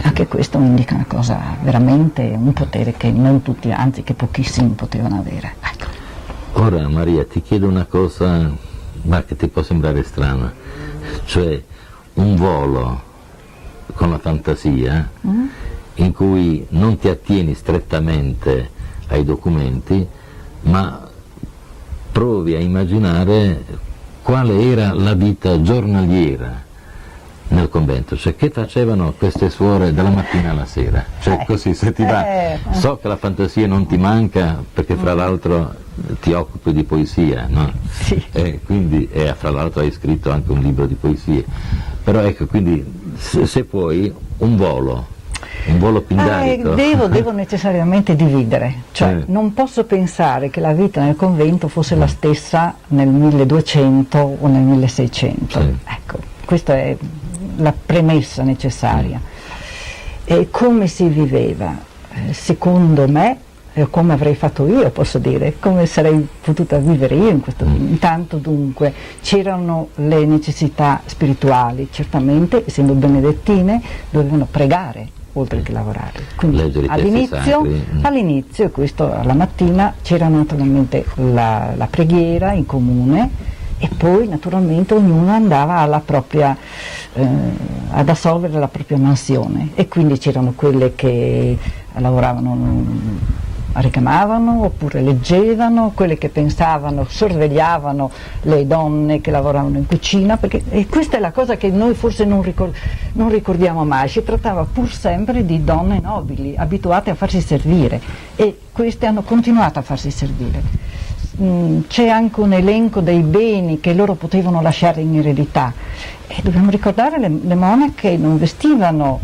Anche questo indica una cosa, veramente un potere che non tutti, anzi che pochissimi potevano avere. Ecco. Ora Maria, ti chiedo una cosa, ma che ti può sembrare strana, cioè un volo con la fantasia in cui non ti attieni strettamente ai documenti, ma provi a immaginare quale era la vita giornaliera nel convento, cioè che facevano queste suore dalla mattina alla sera, cioè così, se ti va, so che la fantasia non ti manca, perché fra l'altro ti occupi di poesia, no? Sì. Quindi fra l'altro hai scritto anche un libro di poesie, però ecco, quindi se puoi un volo pindarico. Devo necessariamente dividere, cioè non posso pensare che la vita nel convento fosse la stessa nel 1200 o nel 1600. Sì. Ecco, questa è la premessa necessaria. E come si viveva? Secondo me, come avrei fatto io, posso dire, come sarei potuta vivere io in questo. Intanto dunque c'erano le necessità spirituali, certamente, essendo benedettine dovevano pregare oltre che lavorare. Quindi leggere i testi sacri. All'inizio, questo alla mattina, c'era naturalmente la preghiera in comune e poi naturalmente ognuno andava alla propria, ad assolvere la propria mansione, e quindi c'erano quelle che lavoravano, ricamavano oppure leggevano, quelle che pensavano, sorvegliavano le donne che lavoravano in cucina, e questa è la cosa che noi forse non ricordiamo mai. Si trattava pur sempre di donne nobili, abituate a farsi servire, e queste hanno continuato a farsi servire. C'è anche un elenco dei beni che loro potevano lasciare in eredità, e dobbiamo ricordare le monache non vestivano,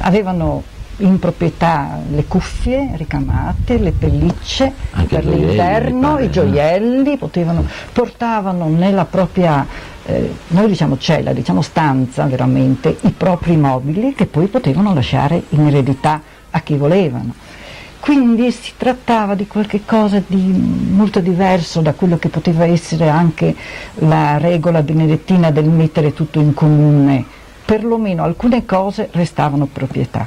avevano in proprietà le cuffie ricamate, le pellicce anche per l'interno, i gioielli, portavano nella propria, noi diciamo cella, diciamo stanza veramente, i propri mobili che poi potevano lasciare in eredità a chi volevano. Quindi si trattava di qualche cosa di molto diverso da quello che poteva essere anche la regola benedettina del mettere tutto in comune. Perlomeno alcune cose restavano proprietà.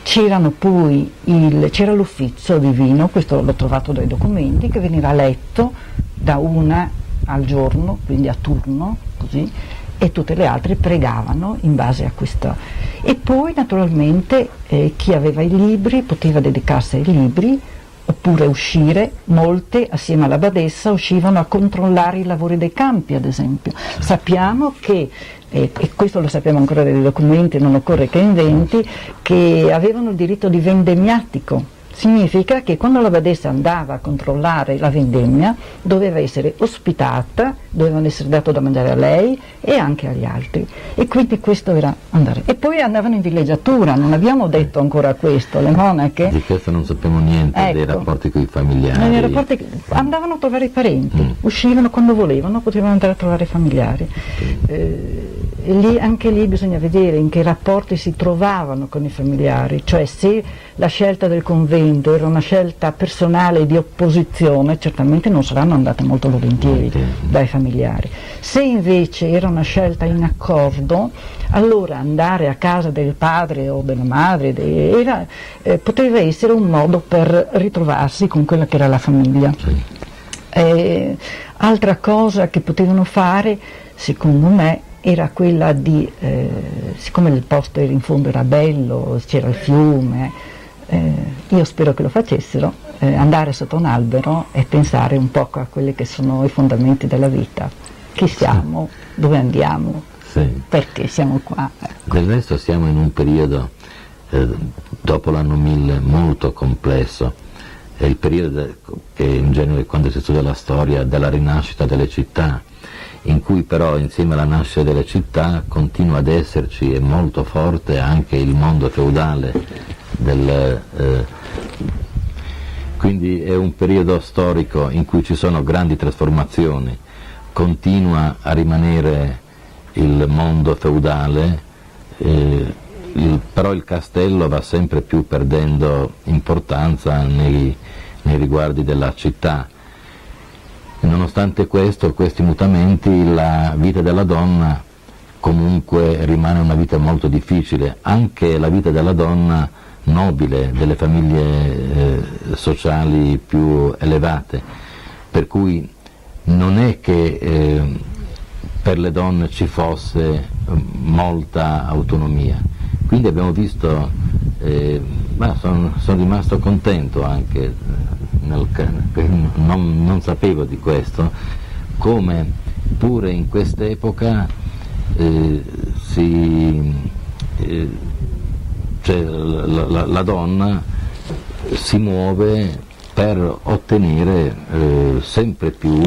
C'era l'uffizio divino, questo l'ho trovato dai documenti, che veniva letto da una al giorno, quindi a turno, così, e tutte le altre pregavano in base a questo. E poi naturalmente chi aveva i libri poteva dedicarsi ai libri, oppure uscire. Molte assieme alla badessa uscivano a controllare i lavori dei campi, ad esempio. Sappiamo che, e questo lo sappiamo ancora dai documenti, non occorre che inventi, che avevano il diritto di vendemmiatico. Significa che quando la badessa andava a controllare la vendemmia doveva essere ospitata, dovevano essere dato da mangiare a lei e anche agli altri, e quindi questo era andare. E poi andavano in villeggiatura, non abbiamo detto ancora questo, le monache. Di questo non sappiamo niente, ecco, dei rapporti con i familiari. Andavano a trovare i parenti, uscivano quando volevano, potevano andare a trovare i familiari. Anche lì bisogna vedere in che rapporti si trovavano con i familiari, cioè se la scelta del convento era una scelta personale di opposizione, certamente non saranno andate molto volentieri dai familiari. Se invece era una scelta in accordo, allora andare a casa del padre o della madre poteva essere un modo per ritrovarsi con quella che era la famiglia. Altra cosa che potevano fare, secondo me, era quella di, siccome il posto in fondo era bello, c'era il fiume, io spero che lo facessero, andare sotto un albero e pensare un po' a quelli che sono i fondamenti della vita. Chi siamo? Dove andiamo? Perché siamo qua? Ecco. Del resto siamo in un periodo, dopo l'anno 1000, molto complesso. È il periodo che in genere, quando si studia la storia della rinascita delle città, in cui però insieme alla nascita delle città continua ad esserci, e molto forte, anche il mondo feudale. Quindi è un periodo storico in cui ci sono grandi trasformazioni, continua a rimanere il mondo feudale, però il castello va sempre più perdendo importanza nei riguardi della città. Nonostante questi mutamenti, la vita della donna comunque rimane una vita molto difficile, anche la vita della donna nobile, delle famiglie sociali più elevate, per cui non è che per le donne ci fosse molta autonomia. Quindi abbiamo visto, sono rimasto contento anche, non sapevo di questo, come pure in quest'epoca la donna si muove per ottenere sempre più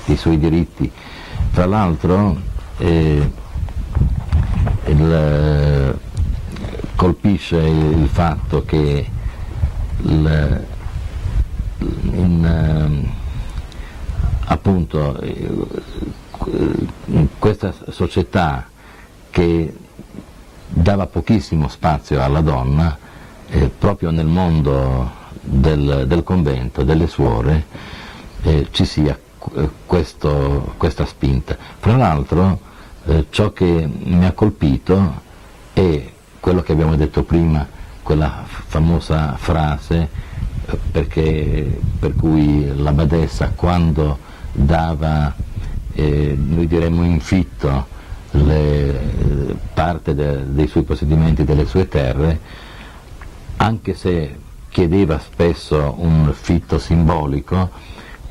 i suoi diritti. Fra l'altro colpisce il fatto che appunto in questa società che dava pochissimo spazio alla donna, proprio nel mondo del convento, delle suore, ci sia questa spinta. Fra l'altro ciò che mi ha colpito è quello che abbiamo detto prima, quella famosa frase per cui la badessa, quando dava, noi diremmo in fitto, parte dei suoi possedimenti, delle sue terre, anche se chiedeva spesso un fitto simbolico,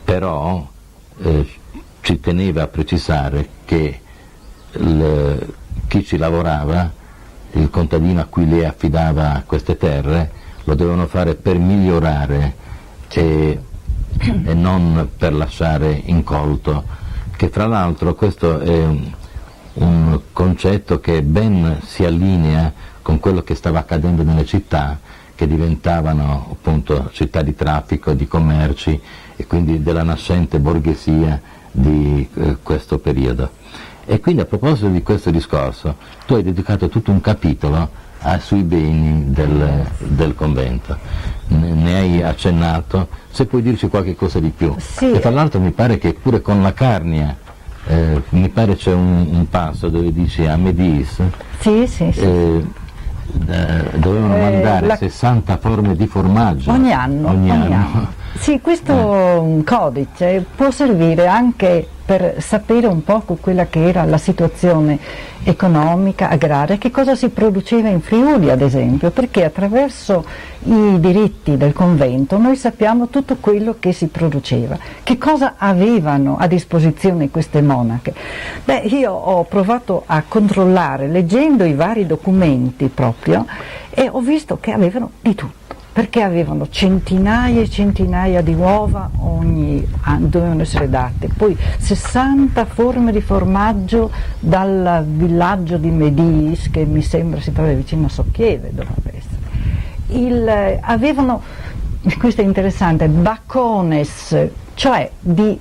però ci teneva a precisare che chi ci lavorava, il contadino a cui lei affidava queste terre, lo dovevano fare per migliorare e non per lasciare incolto, che fra l'altro questo è un concetto che ben si allinea con quello che stava accadendo nelle città, che diventavano appunto città di traffico, di commerci, e quindi della nascente borghesia di questo periodo. E quindi, a proposito di questo discorso, tu hai dedicato tutto un capitolo sui beni del convento, ne hai accennato, se puoi dirci qualche cosa di più. Sì. E tra l'altro mi pare che pure con la Carnia, mi pare c'è un passo dove dice a Medis, dovevano mandare 60 forme di formaggio ogni anno. Sì, questo codice può servire anche per sapere un poco quella che era la situazione economica, agraria, che cosa si produceva in Friuli ad esempio, perché attraverso i diritti del convento noi sappiamo tutto quello che si produceva, che cosa avevano a disposizione queste monache. Io ho provato a controllare leggendo i vari documenti proprio, e ho visto che avevano di tutto, perché avevano centinaia e centinaia di uova ogni anno, dovevano essere date, poi 60 forme di formaggio dal villaggio di Medis, che mi sembra si trova vicino a Socchieve, dovrebbe essere. Avevano, questo è interessante, baccones, cioè di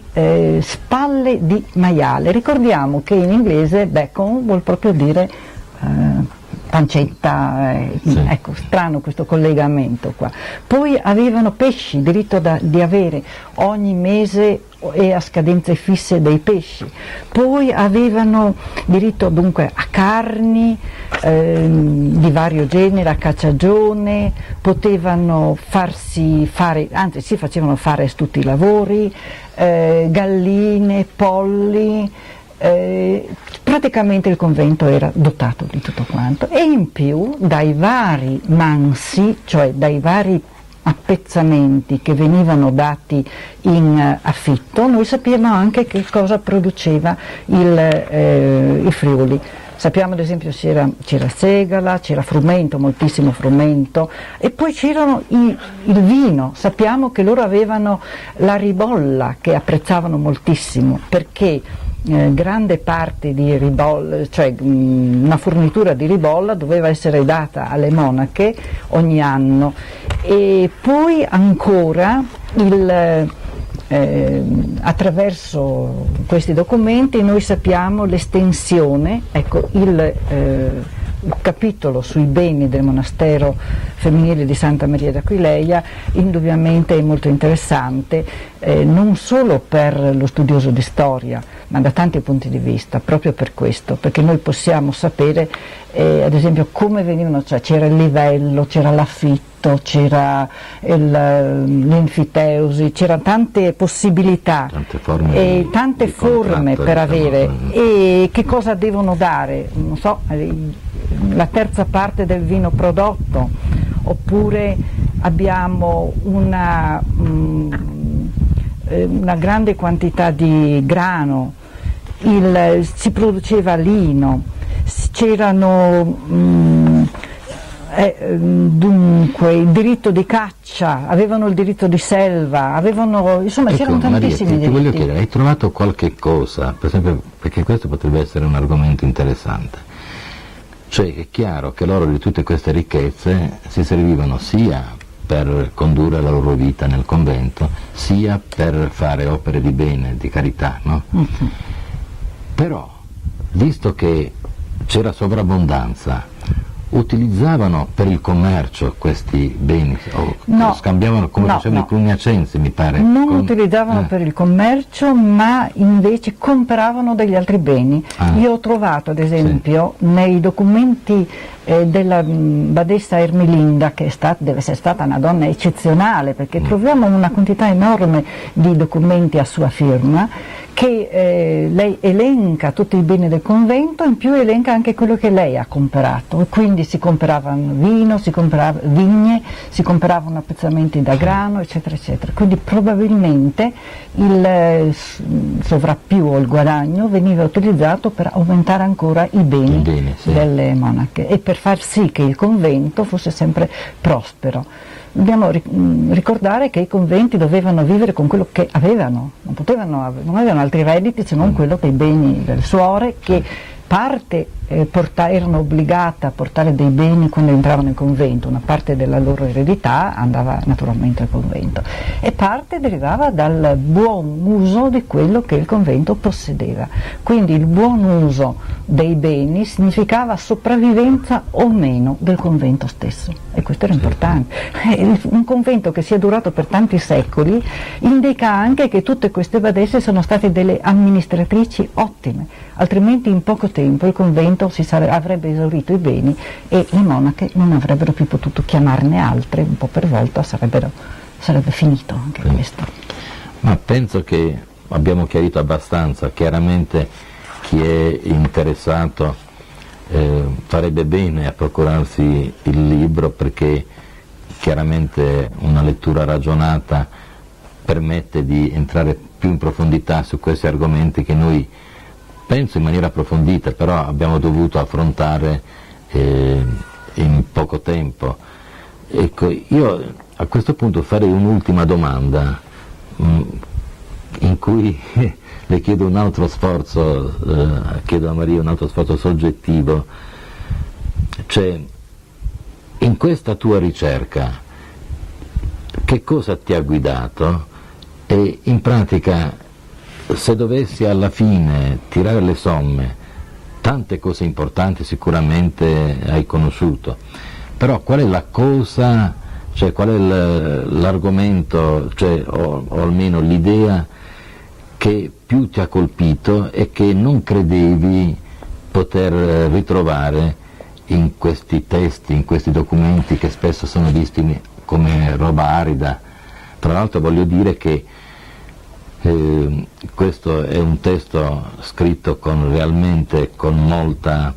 spalle di maiale. Ricordiamo che in inglese bacon vuol proprio dire pancetta, sì. Ecco, strano questo collegamento qua. Poi avevano pesci, diritto di avere ogni mese e a scadenze fisse dei pesci. Poi avevano diritto dunque a carni di vario genere, a cacciagione, potevano si facevano fare tutti i lavori, galline, polli. Praticamente il convento era dotato di tutto quanto, e in più dai vari mansi, cioè dai vari appezzamenti che venivano dati in affitto, noi sappiamo anche che cosa produceva il Friuli. Sappiamo ad esempio c'era segala, c'era frumento, moltissimo frumento, e poi c'erano il vino. Sappiamo che loro avevano la ribolla, che apprezzavano moltissimo, perché grande parte di ribolla, cioè una fornitura di ribolla doveva essere data alle monache ogni anno. E poi ancora attraverso questi documenti noi sappiamo l'estensione, ecco, il capitolo sui beni del monastero femminile di Santa Maria d'Aquileia indubbiamente è molto interessante, non solo per lo studioso di storia, ma da tanti punti di vista, proprio per questo, perché noi possiamo sapere ad esempio come venivano, cioè c'era il livello, c'era l'affitto, c'era l'infiteusi, c'erano tante possibilità, tante forme per avere, e che cosa devono dare, non so, la terza parte del vino prodotto, oppure abbiamo una grande quantità di grano, si produceva lino, c'erano Dunque, il diritto di caccia, avevano il diritto di selva, avevano, insomma, ecco, c'erano tantissimi Maria, ti voglio diritti. chiedere, hai trovato qualche cosa, per esempio, perché questo potrebbe essere un argomento interessante, cioè è chiaro che loro di tutte queste ricchezze si servivano sia per condurre la loro vita nel convento, sia per fare opere di bene, di carità, no? Però, visto che c'era sovrabbondanza, utilizzavano per il commercio questi beni, o No, scambiavano come no, facevano no. i cluniacensi, mi pare. Non con- utilizzavano per il commercio, ma invece compravano degli altri beni. Ah. Io ho trovato, ad esempio, nei documenti della badessa Ermelinda, che deve essere stata una donna eccezionale, perché troviamo una quantità enorme di documenti a sua firma, che lei elenca tutti i beni del convento, in più elenca anche quello che lei ha comprato, e quindi si compravano vino, si compravano vigne, si compravano appezzamenti da grano, eccetera eccetera. Quindi probabilmente il sovrappiù o il guadagno veniva utilizzato per aumentare ancora i beni, sì. delle monache e per far sì che il convento fosse sempre prospero. Dobbiamo ricordare che i conventi dovevano vivere con quello che avevano, non avevano altri redditi se non quello che i beni delle suore, che parte erano obbligate a portare dei beni quando entravano in convento, una parte della loro eredità andava naturalmente al convento e parte derivava dal buon uso di quello che il convento possedeva. Quindi il buon uso dei beni significava sopravvivenza o meno del convento stesso, e questo era importante. Un convento che sia durato per tanti secoli indica anche che tutte queste badesse sono state delle amministratrici ottime, altrimenti in poco tempo il convento avrebbe esaurito i beni e le monache non avrebbero più potuto chiamarne altre, un po' per volta sarebbe finito anche questo. Ma penso che abbiamo chiarito abbastanza. Chiaramente chi è interessato farebbe bene a procurarsi il libro, perché chiaramente una lettura ragionata permette di entrare più in profondità su questi argomenti che noi, penso in maniera approfondita, però abbiamo dovuto affrontare in poco tempo. Ecco, io a questo punto farei un'ultima domanda in cui le chiedo un altro sforzo, chiedo a Maria un altro sforzo soggettivo, cioè in questa tua ricerca che cosa ti ha guidato e in pratica, se dovessi alla fine tirare le somme, tante cose importanti sicuramente hai conosciuto, però qual è la cosa, cioè qual è l'argomento, cioè, o almeno l'idea che più ti ha colpito e che non credevi poter ritrovare in questi testi, in questi documenti che spesso sono visti come roba arida? Tra l'altro voglio dire che questo è un testo scritto realmente con molta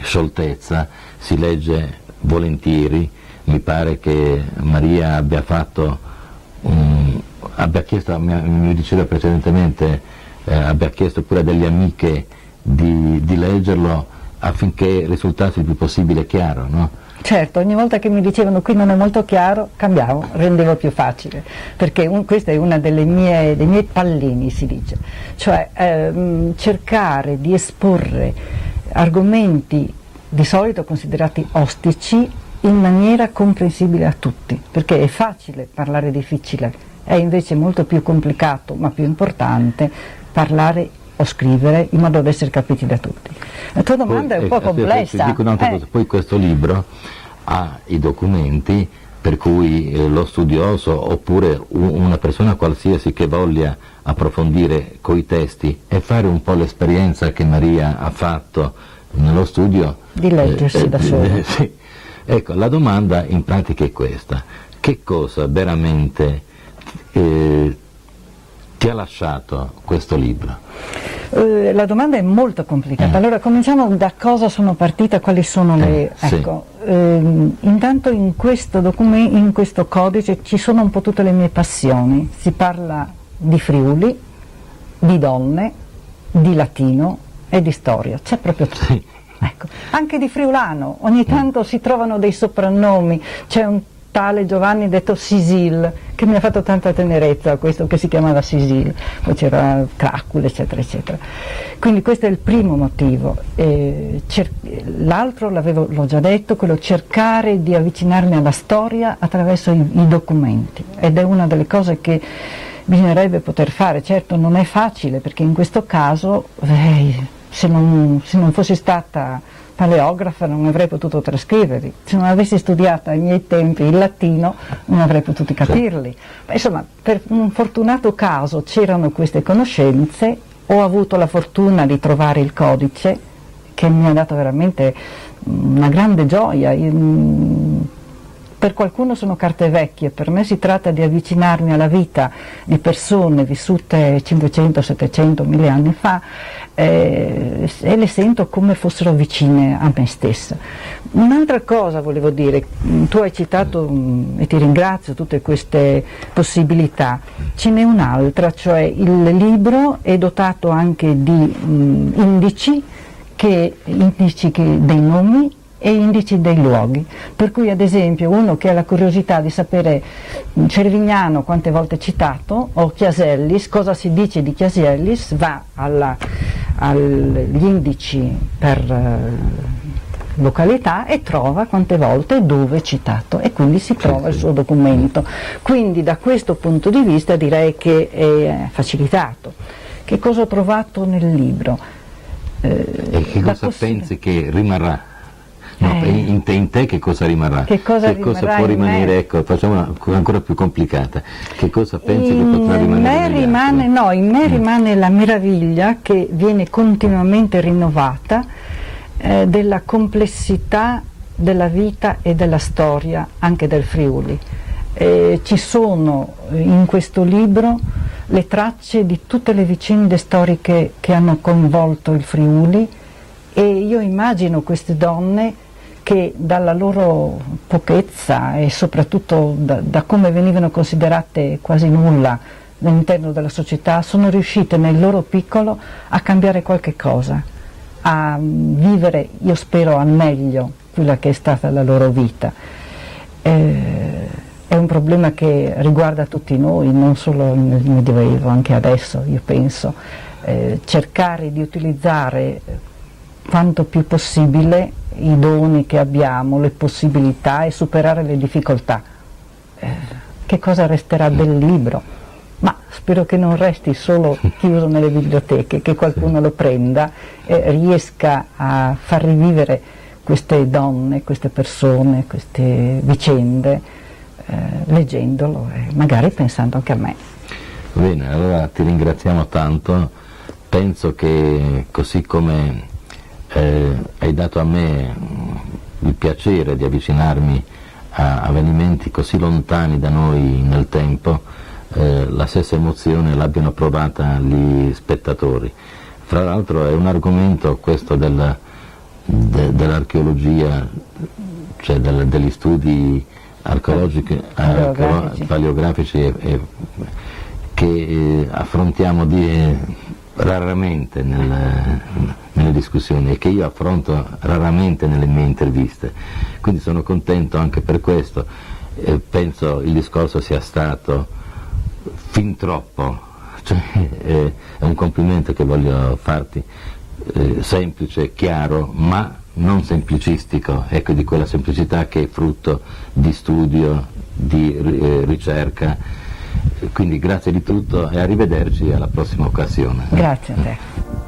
scioltezza, si legge volentieri. Mi pare che Maria abbia chiesto, mi diceva precedentemente, abbia chiesto pure a delle amiche di leggerlo affinché risultasse il più possibile chiaro, no? Certo, ogni volta che mi dicevano qui non è molto chiaro, cambiavo, rendevo più facile, perché questa è una dei miei pallini, si dice, cioè cercare di esporre argomenti di solito considerati ostici in maniera comprensibile a tutti, perché è facile parlare difficile, è invece molto più complicato, ma più importante, parlare o scrivere in modo da essere capiti da tutti. La tua domanda è un po' complessa. Dico un'altra cosa, poi questo libro ha i documenti per cui lo studioso oppure una persona qualsiasi che voglia approfondire coi testi e fare un po' l'esperienza che Maria ha fatto nello studio di leggersi da solo. Sì. Ecco, la domanda in pratica è questa: che cosa veramente ti ha lasciato questo libro? La domanda è molto complicata. Allora cominciamo da cosa sono partita, quali sono le... Ecco, intanto in questo codice ci sono un po' tutte le mie passioni. Si parla di Friuli, di donne, di latino e di storia, c'è proprio tutto. Sì. Ecco. Anche di friulano, ogni tanto si trovano dei soprannomi, c'è un tale Giovanni detto Sisil, che mi ha fatto tanta tenerezza, questo che si chiamava Sisil, poi c'era Cracul, eccetera, eccetera. Quindi questo è il primo motivo. L'altro, l'ho già detto, quello cercare di avvicinarmi alla storia attraverso i documenti, ed è una delle cose che bisognerebbe poter fare. Certo non è facile, perché in questo caso se non fossi stata paleografa non avrei potuto trascriverli, se non avessi studiato ai miei tempi il latino non avrei potuto capirli. Ma insomma, per un fortunato caso c'erano queste conoscenze, ho avuto la fortuna di trovare il codice che mi ha dato veramente una grande gioia. Per qualcuno sono carte vecchie, per me si tratta di avvicinarmi alla vita di persone vissute 500, 700, 1000 anni fa, e le sento come fossero vicine a me stessa. Un'altra cosa volevo dire, tu hai citato, e ti ringrazio, tutte queste possibilità, ce n'è un'altra, cioè il libro è dotato anche di indici dei nomi e indici dei luoghi, per cui ad esempio uno che ha la curiosità di sapere Cervignano quante volte citato o Chiasellis, cosa si dice di Chiasellis, va agli indici per località e trova quante volte e dove è citato, e quindi si trova il suo documento. Quindi da questo punto di vista direi che è facilitato. Che cosa ho trovato nel libro? E che cosa pensi che rimarrà? No, in te che cosa rimarrà? Che cosa può rimanere? Ecco, facciamo una ancora più complicata. Che cosa pensi che potrà rimanere? In me rimane la meraviglia che viene continuamente rinnovata della complessità della vita e della storia anche del Friuli. Ci sono in questo libro le tracce di tutte le vicende storiche che hanno coinvolto il Friuli, e io immagino queste donne che dalla loro pochezza e soprattutto da come venivano considerate quasi nulla all'interno della società, sono riuscite nel loro piccolo a cambiare qualche cosa, a vivere, io spero, al meglio quella che è stata la loro vita. È un problema che riguarda tutti noi, non solo nel Medioevo, anche adesso, io penso. Cercare di utilizzare quanto più possibile i doni che abbiamo, le possibilità, e superare le difficoltà. Che cosa resterà del libro? Ma spero che non resti solo chiuso nelle biblioteche, che qualcuno lo prenda e riesca a far rivivere queste donne, queste persone, queste vicende, leggendolo e magari pensando anche a me. Bene, allora ti ringraziamo tanto. Penso che così come hai dato a me il piacere di avvicinarmi a avvenimenti così lontani da noi nel tempo, la stessa emozione l'abbiano provata gli spettatori. Fra l'altro è un argomento questo dell'archeologia, cioè degli studi archeologici, paleografici che affrontiamo raramente nelle discussioni, e che io affronto raramente nelle mie interviste, quindi sono contento anche per questo. Penso il discorso sia stato fin troppo, cioè, è un complimento che voglio farti, semplice, chiaro, ma non semplicistico, ecco, di quella semplicità che è frutto di studio, di ricerca. Quindi grazie di tutto e arrivederci alla prossima occasione. Grazie a te.